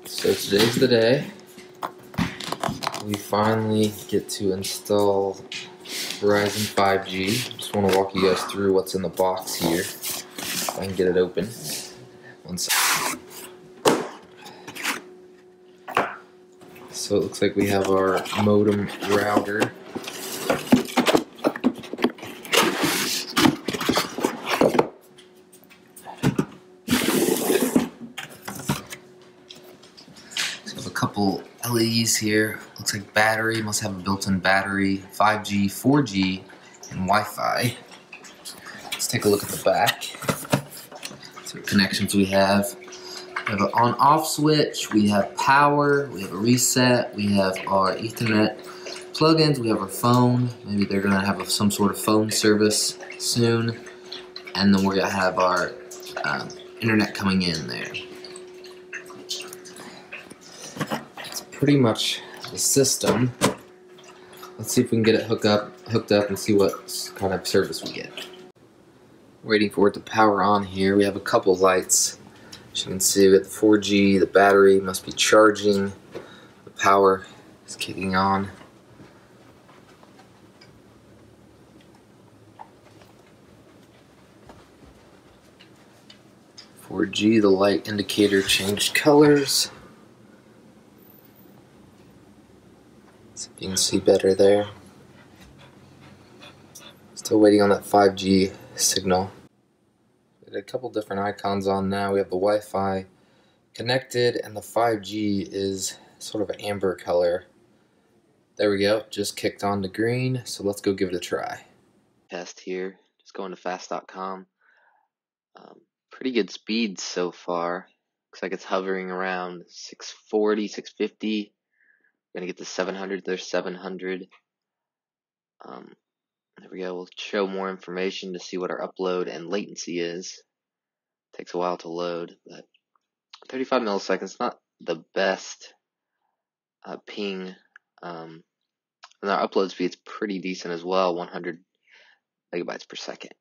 So today's the day. We finally get to install Verizon 5G. Just want to walk you guys through what's in the box here. If I can get it open. One second. So it looks like we have our modem router. So we have a couple LEDs here. Looks like battery, must have a built-in battery, 5G, 4G, and Wi-Fi. Let's take a look at the back. So what connections we have. We have an on-off switch, we have power, we have a reset, we have our Ethernet plugins, we have our phone. Maybe they're gonna have some sort of phone service soon. And then we're gonna have our internet coming in there. It's pretty much the system. Let's see if we can get it hooked up and see what kind of service we get. Waiting for it to power on here. We have a couple lights. As you can see, we got the 4G, the battery must be charging, the power is kicking on. .4G, the light indicator changed colors. So you can see better there. Still waiting on that 5G signal. A couple different icons on now. We have the Wi-Fi connected and the 5G is sort of an amber color. There we go, just kicked on to green, so let's go give it a try. Test here, just going to fast.com. Pretty good speeds so far. Looks like it's hovering around 640, 650. Gonna get to 700, there's 700. There we go, we'll show more information to see what our upload and latency is. Takes a while to load, but 35 milliseconds, not the best ping. And our upload speed's pretty decent as well, 100 megabytes per second.